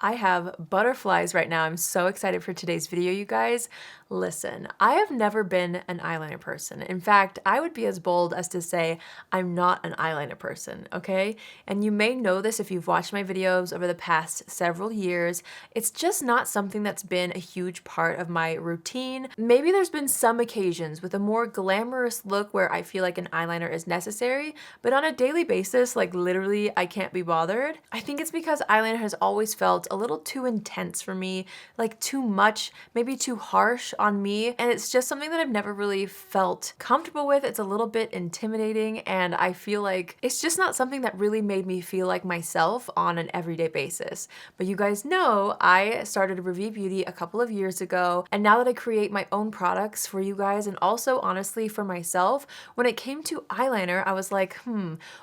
I have butterflies right now. I'm so excited for today's video, you guys. Listen, I have never been an eyeliner person. In fact, I would be as bold as to say I'm not an eyeliner person, okay? And you may know this if you've watched my videos over the past several years. It's just not something that's been a huge part of my routine. Maybe there's been some occasions with a more glamorous look where I feel like an eyeliner is necessary, but on a daily basis, like literally, I can't be bothered. I think it's because eyeliner has always felt a little too intense for me, like too much, maybe too harsh on me, and it's just something that I've never really felt comfortable with. It's a little bit intimidating, and I feel like it's just not something that really made me feel like myself on an everyday basis. But you guys know I started Review Beauty a couple of years ago, and now that I create my own products for you guys and also honestly for myself, when it came to eyeliner, I was like,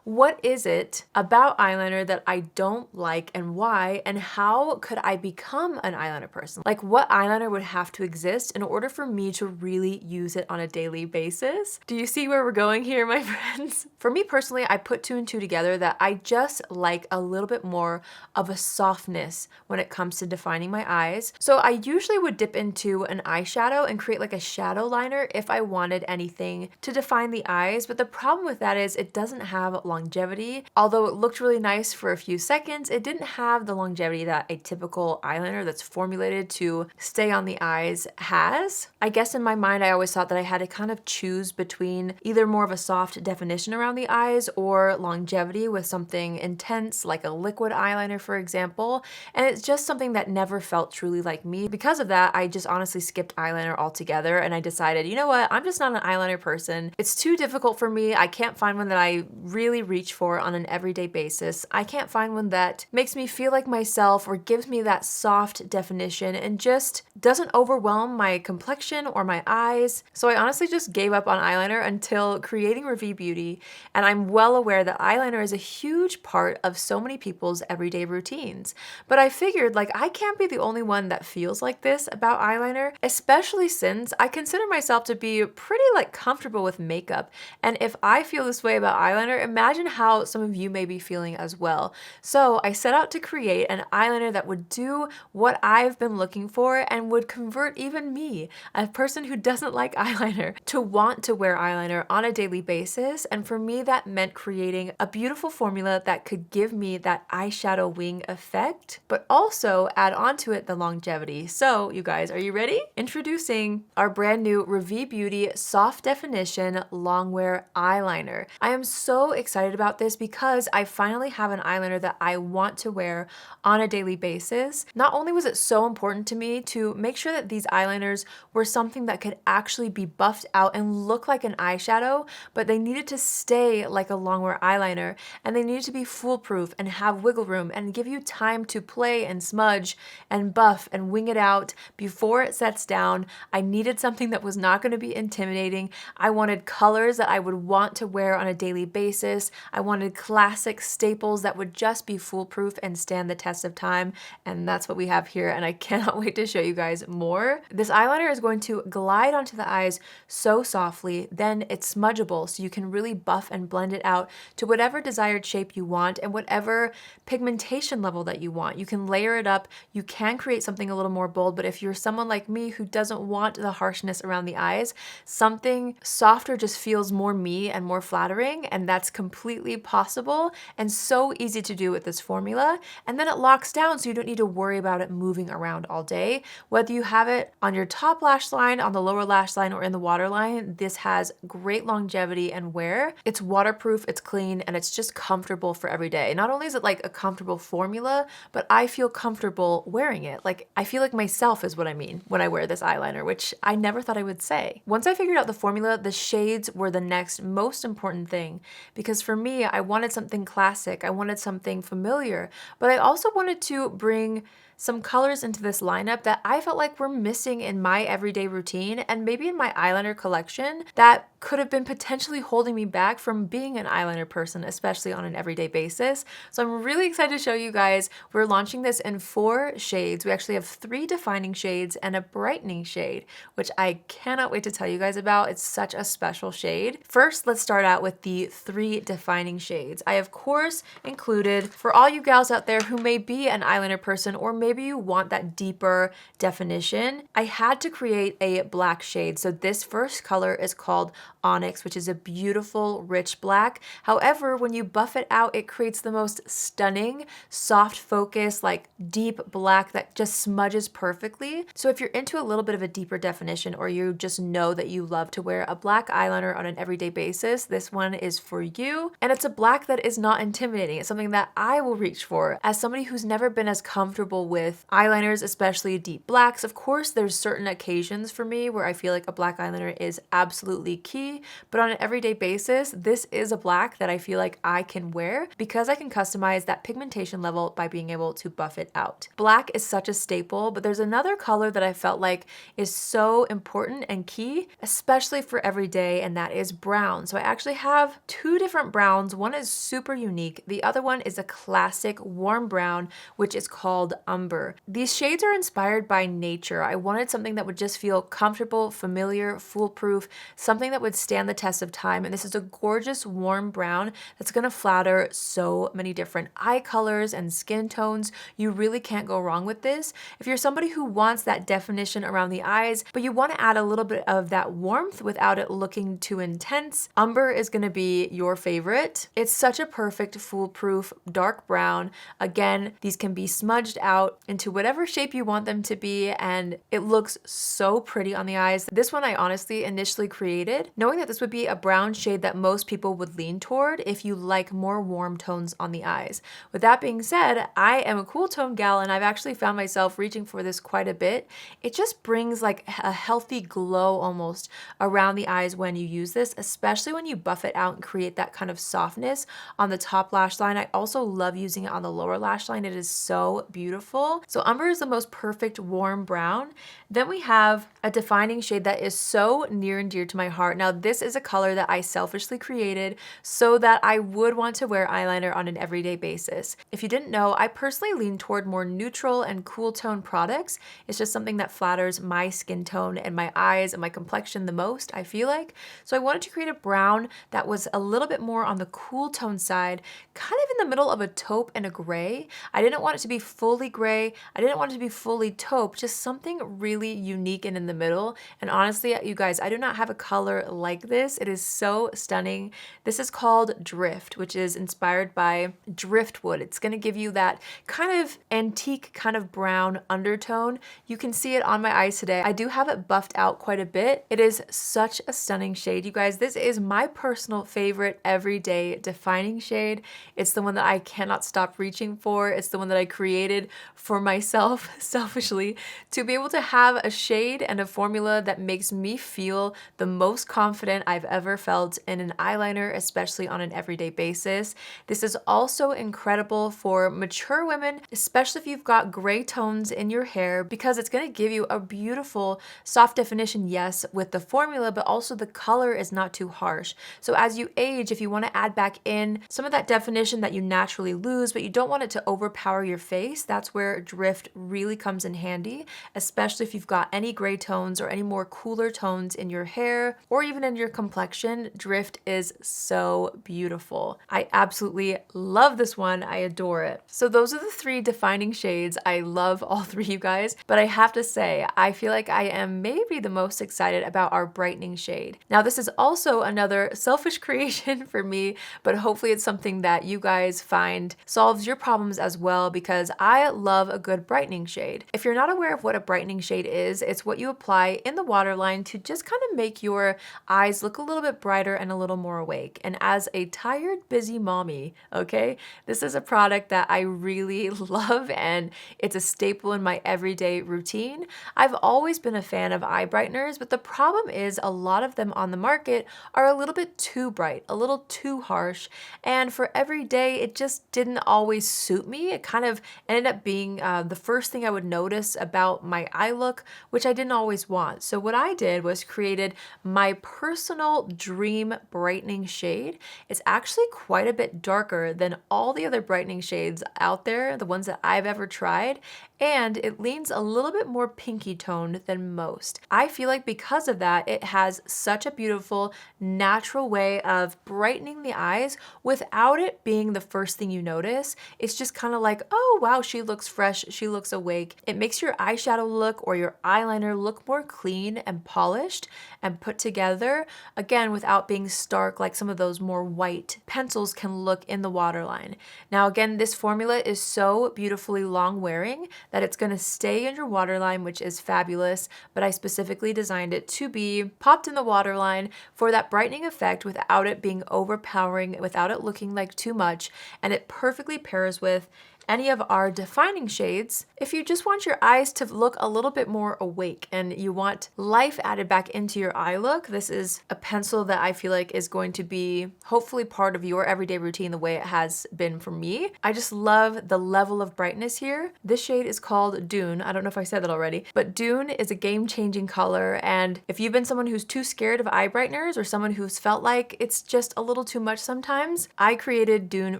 what is it about eyeliner that I don't like and why, and how could I become an eyeliner person? Like, what eyeliner would have to exist in order for me to really use it on a daily basis? Do you see where we're going here, my friends? For me personally, I put two and two together that I just like a little bit more of a softness when it comes to defining my eyes. So I usually would dip into an eyeshadow and create like a shadow liner if I wanted anything to define the eyes. But the problem with that is it doesn't have longevity. Although it looked really nice for a few seconds, it didn't have the longevity that a typical eyeliner that's formulated to stay on the eyes has. I guess in my mind, I always thought that I had to kind of choose between either more of a soft definition around the eyes or longevity with something intense like a liquid eyeliner, for example. And it's just something that never felt truly like me. Because of that, I just honestly skipped eyeliner altogether, and I decided, you know what, I'm just not an eyeliner person. It's too difficult for me. I can't find one that I really reach for on an everyday basis. I can't find one that makes me feel like myself or gives me that soft definition and just doesn't overwhelm my complexion or my eyes. So I honestly just gave up on eyeliner until creating Review Beauty, and I'm well aware that eyeliner is a huge part of so many people's everyday routines. But I figured, like, I can't be the only one that feels like this about eyeliner, especially since I consider myself to be pretty like comfortable with makeup. And if I feel this way about eyeliner, imagine how some of you may be feeling as well. So I set out to create an eyeliner that would do what I've been looking for and would convert even me, a person who doesn't like eyeliner, to want to wear eyeliner on a daily basis. And for me, that meant creating a beautiful formula that could give me that eyeshadow wing effect, but also add on to it the longevity. So you guys, are you ready? Introducing our brand new Review Beauty Soft Definition Longwear Eyeliner. I am so excited about this because I finally have an eyeliner that I want to wear on a daily basis. Not only was it so important to me to make sure that these eyeliners were something that could actually be buffed out and look like an eyeshadow, but they needed to stay like a longwear eyeliner, and they needed to be foolproof and have wiggle room and give you time to play and smudge and buff and wing it out before it sets down. I needed something that was not going to be intimidating. I wanted colors that I would want to wear on a daily basis. I wanted classic staples that would just be foolproof and stand the test of time, and that's what we have here, and I cannot wait to show you guys more. This eyeliner is going to glide onto the eyes so softly, then it's smudgeable, so you can really buff and blend it out to whatever desired shape you want and whatever pigmentation level that you want. You can layer it up, you can create something a little more bold, but if you're someone like me who doesn't want the harshness around the eyes, something softer just feels more me and more flattering, and that's completely possible and so easy to do with this formula. And then it locks down so you don't need to worry about it moving around all day. Whether you have it on your top lash line, on the lower lash line, or in the waterline, this has great longevity and wear. It's waterproof, it's clean, and it's just comfortable for every day. Not only is it like a comfortable formula, but I feel comfortable wearing it. Like, I feel like myself is what I mean when I wear this eyeliner, which I never thought I would say. Once I figured out the formula, the shades were the next most important thing, because for me, I wanted something classic, I wanted something familiar, but I also wanted to bring some colors into this lineup that I felt like were missing in my everyday routine and maybe in my eyeliner collection that could have been potentially holding me back from being an eyeliner person, especially on an everyday basis. So I'm really excited to show you guys. We're launching this in 4 shades. We actually have 3 defining shades and a brightening shade, which I cannot wait to tell you guys about. It's such a special shade. First, let's start out with the 3 defining shades. I, of course, included, for all you gals out there who may be an eyeliner person, or maybe you want that deeper definition, I had to create a black shade. So this first color is called Onyx, which is a beautiful, rich black. However, when you buff it out, it creates the most stunning, soft focus, like deep black that just smudges perfectly. So if you're into a little bit of a deeper definition, or you just know that you love to wear a black eyeliner on an everyday basis, this one is for you. And it's a black that is not intimidating. It's something that I will reach for as somebody who's never been as comfortable with eyeliners, especially deep blacks. Of course, there's certain occasions for me where I feel like a black eyeliner is absolutely key, but on an everyday basis, this is a black that I feel like I can wear because I can customize that pigmentation level by being able to buff it out. Black is such a staple, but there's another color that I felt like is so important and key, especially for every day, and that is brown. So I actually have two different browns. One is super unique. The other one is a classic warm brown, which is called Umber. These shades are inspired by nature. I wanted something that would just feel comfortable, familiar, foolproof, something that would stand the test of time. And this is a gorgeous warm brown that's gonna flatter so many different eye colors and skin tones. You really can't go wrong with this. If you're somebody who wants that definition around the eyes, but you want to add a little bit of that warmth without it looking too intense, Umber is going to be your favorite. It's such a perfect foolproof dark brown. Again, these can be smudged out into whatever shape you want them to be, and it looks so pretty on the eyes. This one I honestly initially created knowing that this would be a brown shade that most people would lean toward if you like more warm tones on the eyes. With that being said, I am a cool tone gal, and I've actually found myself reaching for this quite a bit. It just brings like a healthy glow almost around the eyes when you use this, especially when you buff it out and create that kind of softness on the top lash line. I also love using it on the lower lash line. It is so beautiful. So Umber is the most perfect warm brown. Then we have a defining shade that is so near and dear to my heart. Now this is a color that I selfishly created so that I would want to wear eyeliner on an everyday basis. If you didn't know, I personally lean toward more neutral and cool tone products. It's just something that flatters my skin tone and my eyes and my complexion the most, I feel like. So I wanted to create a brown that was a little bit more on the cool tone side, kind of in the middle of a taupe and a gray. I didn't want it to be fully gray. I didn't want it to be fully taupe, just something really unique and in the middle. And honestly, you guys, I do not have a color like this. It is so stunning. This is called Drift, which is inspired by driftwood. It's going to give you that kind of antique kind of brown undertone. You can see it on my eyes today. I do have it buffed out quite a bit. It is such a stunning shade, you guys. This is my personal favorite everyday defining shade. It's the one that I cannot stop reaching for. It's the one that I created for myself selfishly to be able to have a shade and a formula that makes me feel the most confident I've ever felt in an eyeliner, especially on an everyday basis. This is also incredible for mature women, especially if you've got gray tones in your hair, because it's going to give you a beautiful soft definition, yes, with the formula, but also the color is not too harsh. So as you age, if you want to add back in some of that definition that you naturally lose, but you don't want it to overpower your face, that's where Drift really comes in handy, especially if you've got any gray tones or any more cooler tones in your hair or even in your complexion. Drift is so beautiful. I absolutely love this one. I adore it. So those are the three defining shades. I love all three, you guys, but I have to say, I feel like I am maybe the most excited about our brightening shade. Now, this is also another selfish creation for me, but hopefully it's something that you guys find solves your problems as well, because I love a good brightening shade. If you're not aware of what a brightening shade is, it's what you apply in the waterline to just kind of make your eyes look a little bit brighter and a little more awake. And as a tired, busy mommy, okay, this is a product that I really love, and it's a staple in my everyday routine. I've always been a fan of eye brighteners, but the problem is a lot of them on the market are a little bit too bright, a little too harsh, and for every day, it just didn't always suit me. It kind of ended up being the first thing I would notice about my eye look, which I didn't always want. So what I did was created my personal dream brightening shade. It's actually quite a bit darker than all the other brightening shades out there, the ones that I've ever tried, and it leans a little bit more pinky toned than most. I feel like because of that, it has such a beautiful, natural way of brightening the eyes without it being the first thing you notice. It's just kind of like, oh wow, she looks fresh, she looks awake. It makes your eyeshadow look or your eyeliner look more clean and polished and put together, again, without being stark like some of those more white pencils can look in the waterline. Now again, this formula is so beautifully long wearing that it's going to stay in your waterline, which is fabulous, but I specifically designed it to be popped in the waterline for that brightening effect without it being overpowering, without it looking like too much, and it perfectly pairs with any of our defining shades. If you just want your eyes to look a little bit more awake and you want life added back into your eye look, this is a pencil that I feel like is going to be hopefully part of your everyday routine the way it has been for me. I just love the level of brightness here. This shade is called Dune. I don't know if I said that already, but Dune is a game-changing color, and if you've been someone who's too scared of eye brighteners or someone who's felt like it's just a little too much sometimes, I created Dune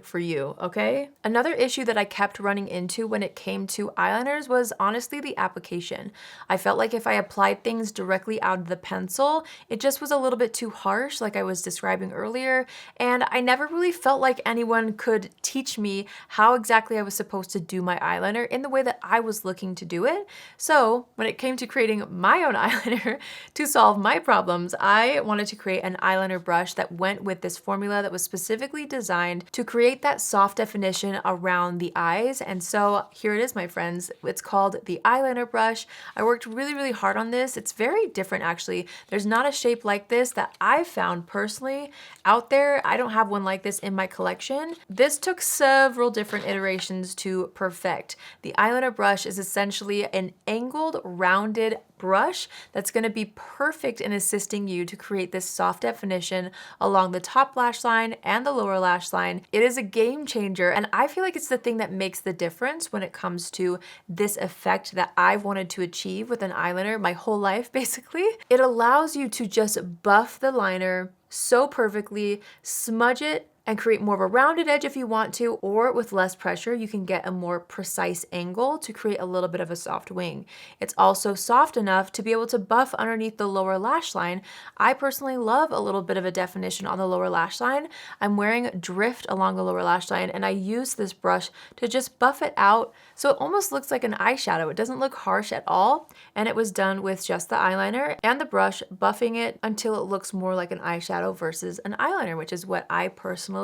for you, okay? Another issue that I kept running into when it came to eyeliners was honestly the application. I felt like if I applied things directly out of the pencil, it just was a little bit too harsh, like I was describing earlier, and I never really felt like anyone could teach me how exactly I was supposed to do my eyeliner in the way that I was looking to do it. So when it came to creating my own eyeliner to solve my problems, I wanted to create an eyeliner brush that went with this formula that was specifically designed to create that soft definition around the eyes. And so here it is, my friends. It's called the eyeliner brush. I worked really, really hard on this. It's very different, actually. There's not a shape like this that I've found personally out there. I don't have one like this in my collection. This took several different iterations to perfect. The eyeliner brush is essentially an angled, rounded brush that's going to be perfect in assisting you to create this soft definition along the top lash line and the lower lash line. It is a game changer, and I feel like it's the thing that makes the difference when it comes to this effect that I've wanted to achieve with an eyeliner my whole life, basically. It allows you to just buff the liner so perfectly, smudge it, and create more of a rounded edge if you want to, or with less pressure, you can get a more precise angle to create a little bit of a soft wing. It's also soft enough to be able to buff underneath the lower lash line. I personally love a little bit of a definition on the lower lash line. I'm wearing drift along the lower lash line, and I use this brush to just buff it out so it almost looks like an eyeshadow. It doesn't look harsh at all, and it was done with just the eyeliner and the brush, buffing it until it looks more like an eyeshadow versus an eyeliner, which is what I personally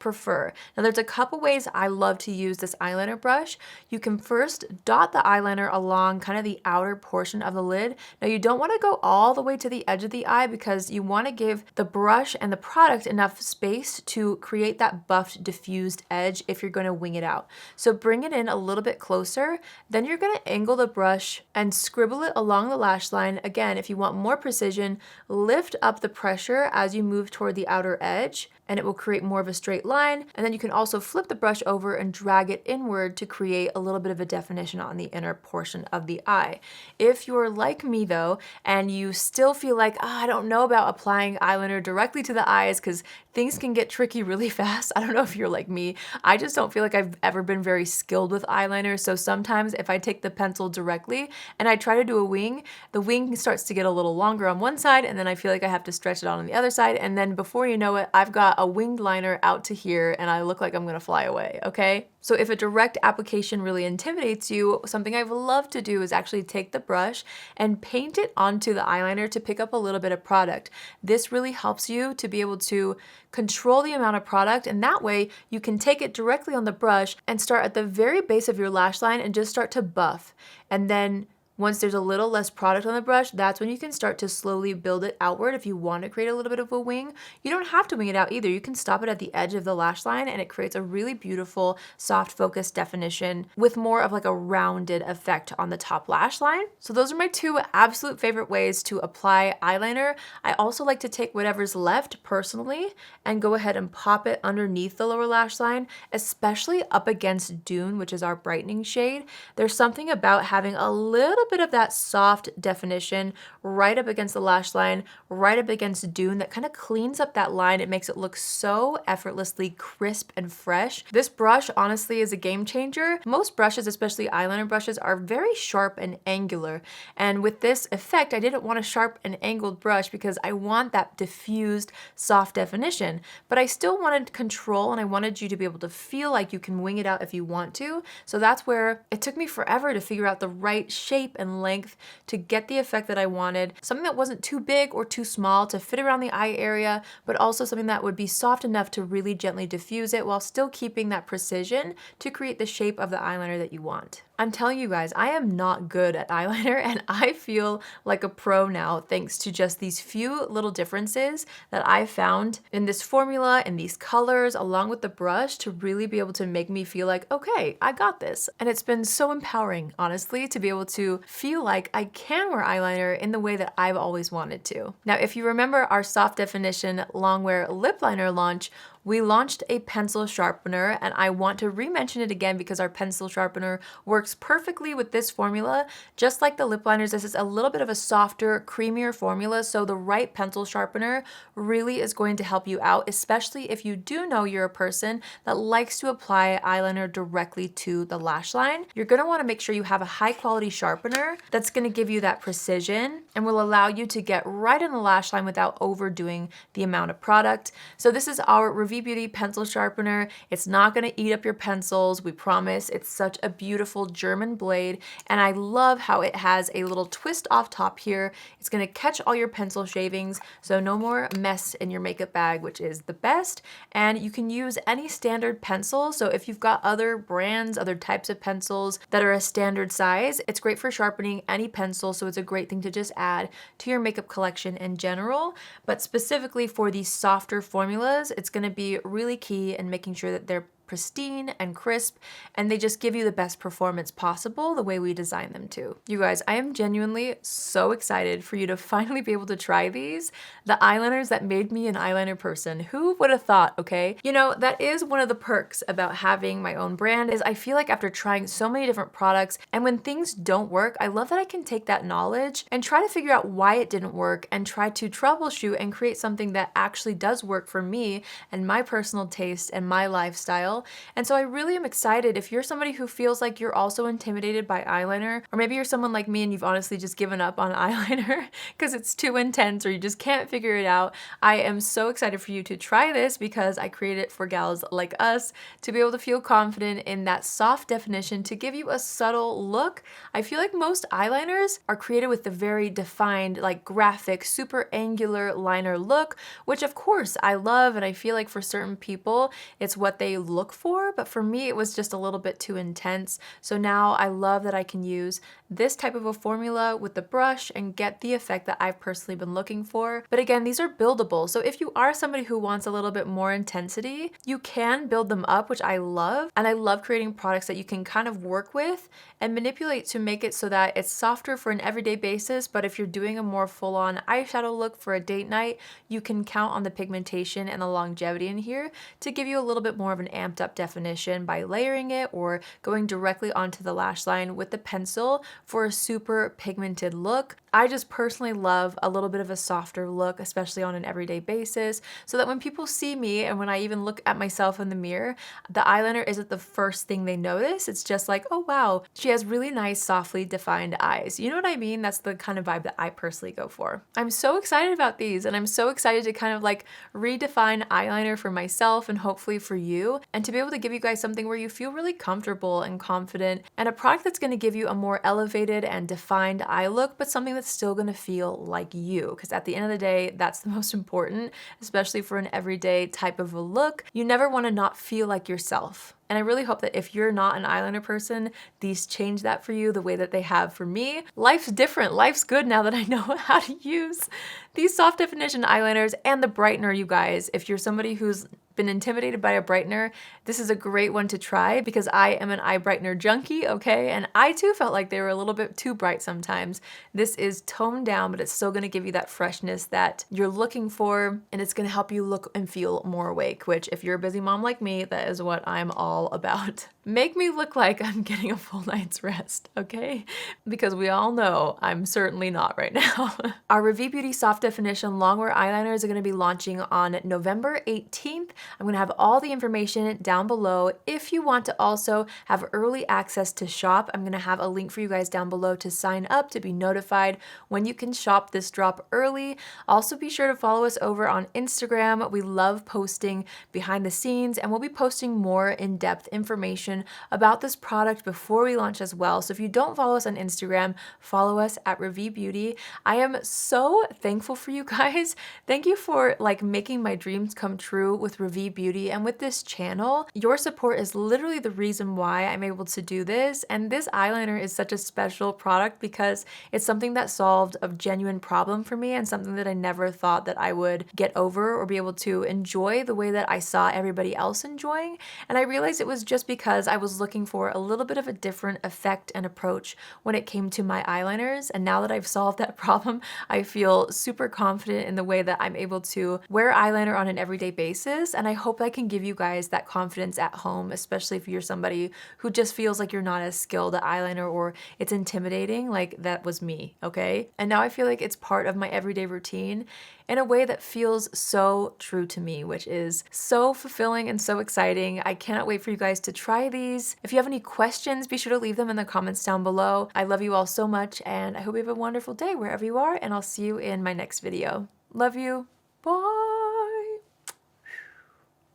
prefer. Now there's a couple ways I love to use this eyeliner brush. You can first dot the eyeliner along kind of the outer portion of the lid. Now you don't want to go all the way to the edge of the eye because you want to give the brush and the product enough space to create that buffed, diffused edge if you're going to wing it out. So bring it in a little bit closer, then you're going to angle the brush and scribble it along the lash line. Again, if you want more precision, lift up the pressure as you move toward the outer edge, and it will create more of a straight line. And then you can also flip the brush over and drag it inward to create a little bit of a definition on the inner portion of the eye. If you're like me though, and you still feel like, I don't know about applying eyeliner directly to the eyes because things can get tricky really fast. I don't know if you're like me. I just don't feel like I've ever been very skilled with eyeliner. So sometimes if I take the pencil directly and I try to do a wing, the wing starts to get a little longer on one side, and then I feel like I have to stretch it out on the other side. And then before you know it, I've got a winged liner out to here and I look like I'm gonna fly away, okay? So if a direct application really intimidates you, something I've loved to do is actually take the brush and paint it onto the eyeliner to pick up a little bit of product. This really helps you to be able to control the amount of product, and that way you can take it directly on the brush and start at the very base of your lash line and just start to buff. And then once there's a little less product on the brush, that's when you can start to slowly build it outward if you want to create a little bit of a wing. You don't have to wing it out either. You can stop it at the edge of the lash line and it creates a really beautiful, soft focus definition with more of like a rounded effect on the top lash line. So those are my two absolute favorite ways to apply eyeliner. I also like to take whatever's left personally and go ahead and pop it underneath the lower lash line, especially up against Dune, which is our brightening shade. There's something about having a little bit of that soft definition right up against the lash line, right up against Dune that kind of cleans up that line. It makes it look so effortlessly crisp and fresh. This brush honestly is a game changer. Most brushes, especially eyeliner brushes, are very sharp and angular. And with this effect, I didn't want a sharp and angled brush because I want that diffused soft definition, but I still wanted control and I wanted you to be able to feel like you can wing it out if you want to. So that's where it took me forever to figure out the right shape and length to get the effect that I wanted. Something that wasn't too big or too small to fit around the eye area, but also something that would be soft enough to really gently diffuse it while still keeping that precision to create the shape of the eyeliner that you want. I'm telling you guys, I am not good at eyeliner and I feel like a pro now thanks to just these few little differences that I found in this formula and these colors along with the brush to really be able to make me feel like, okay, I got this. And it's been so empowering, honestly, to be able to feel like I can wear eyeliner in the way that I've always wanted to. Now, if you remember our soft definition Longwear lip liner launch, we launched a pencil sharpener and I want to re-mention it again because our pencil sharpener works perfectly with this formula. Just like the lip liners, this is a little bit of a softer, creamier formula, so the right pencil sharpener really is going to help you out, especially if you do know you're a person that likes to apply eyeliner directly to the lash line. You're going to want to make sure you have a high quality sharpener that's going to give you that precision and will allow you to get right in the lash line without overdoing the amount of product. So this is our Review Beauty pencil sharpener. It's not going to eat up your pencils, we promise. It's such a beautiful German blade, and I love how it has a little twist off top here. It's going to catch all your pencil shavings, so no more mess in your makeup bag, which is the best. And you can use any standard pencil, so if you've got other brands, other types of pencils that are a standard size, it's great for sharpening any pencil, so it's a great thing to just add to your makeup collection in general. But specifically for these softer formulas, it's going to be really key in making sure that they're pristine and crisp, and they just give you the best performance possible the way we designed them to. You guys, I am genuinely so excited for you to finally be able to try these. The eyeliners that made me an eyeliner person. Who would have thought, okay? You know, that is one of the perks about having my own brand is I feel like after trying so many different products and when things don't work, I love that I can take that knowledge and try to figure out why it didn't work and try to troubleshoot and create something that actually does work for me and my personal taste and my lifestyle. And so I really am excited if you're somebody who feels like you're also intimidated by eyeliner, or maybe you're someone like me and you've honestly just given up on eyeliner because it's too intense or you just can't figure it out. I am so excited for you to try this because I created it for gals like us to be able to feel confident in that soft definition to give you a subtle look. I feel like most eyeliners are created with the very defined, like graphic, super angular liner look, which of course I love, and I feel like for certain people it's what they look for, but for me it was just a little bit too intense. So now I love that I can use this type of a formula with the brush and get the effect that I've personally been looking for. But again, these are buildable, so if you are somebody who wants a little bit more intensity, you can build them up, which I love. And I love creating products that you can kind of work with and manipulate to make it so that it's softer for an everyday basis, but if you're doing a more full-on eyeshadow look for a date night, you can count on the pigmentation and the longevity in here to give you a little bit more of an amped up definition by layering it or going directly onto the lash line with the pencil for a super pigmented look. I just personally love a little bit of a softer look, especially on an everyday basis, so that when people see me and when I even look at myself in the mirror, the eyeliner isn't the first thing they notice. It's just like, oh wow, she has really nice, softly defined eyes. You know what I mean? That's the kind of vibe that I personally go for. I'm so excited about these, and I'm so excited to kind of like redefine eyeliner for myself and hopefully for you, and to be able to give you guys something where you feel really comfortable and confident, and a product that's going to give you a more elevated and defined eye look, but something that's still going to feel like you, because at the end of the day, that's the most important, especially for an everyday type of a look. You never want to not feel like yourself. And I really hope that if you're not an eyeliner person, these change that for you the way that they have for me. Life's different. Life's good now that I know how to use these soft definition eyeliners and the brightener, you guys. If you're somebody who's been intimidated by a brightener, this is a great one to try because I am an eye brightener junkie, okay? And I too felt like they were a little bit too bright sometimes. This is toned down, but it's still gonna give you that freshness that you're looking for, and it's gonna help you look and feel more awake, which if you're a busy mom like me, that is what I'm all about. make me look like I'm getting a full night's rest, okay? Because we all know I'm certainly not right now. Our Revie Beauty Soft Definition Longwear eyeliners are gonna be launching on November 18th. I'm gonna have all the information down below. If you want to also have early access to shop, I'm gonna have a link for you guys down below to sign up to be notified when you can shop this drop early. Also be sure to follow us over on Instagram. We love posting behind the scenes, and we'll be posting more in-depth information about this product before we launch as well. So if you don't follow us on Instagram, follow us at Revie Beauty. I am so thankful for you guys. Thank you for like making my dreams come true with Revie Beauty and with this channel. Your support is literally the reason why I'm able to do this. And this eyeliner is such a special product because it's something that solved a genuine problem for me and something that I never thought that I would get over or be able to enjoy the way that I saw everybody else enjoying. And I realized it was just because I was looking for a little bit of a different effect and approach when it came to my eyeliners. And now that I've solved that problem, I feel super confident in the way that I'm able to wear eyeliner on an everyday basis. And I hope I can give you guys that confidence at home, especially if you're somebody who just feels like you're not as skilled at eyeliner or it's intimidating. Like that was me, okay? And now I feel like it's part of my everyday routine in a way that feels so true to me, which is so fulfilling and so exciting. I cannot wait for you guys to try these. If you have any questions, be sure to leave them in the comments down below. I love you all so much, and I hope you have a wonderful day wherever you are, and I'll see you in my next video. Love you. Bye.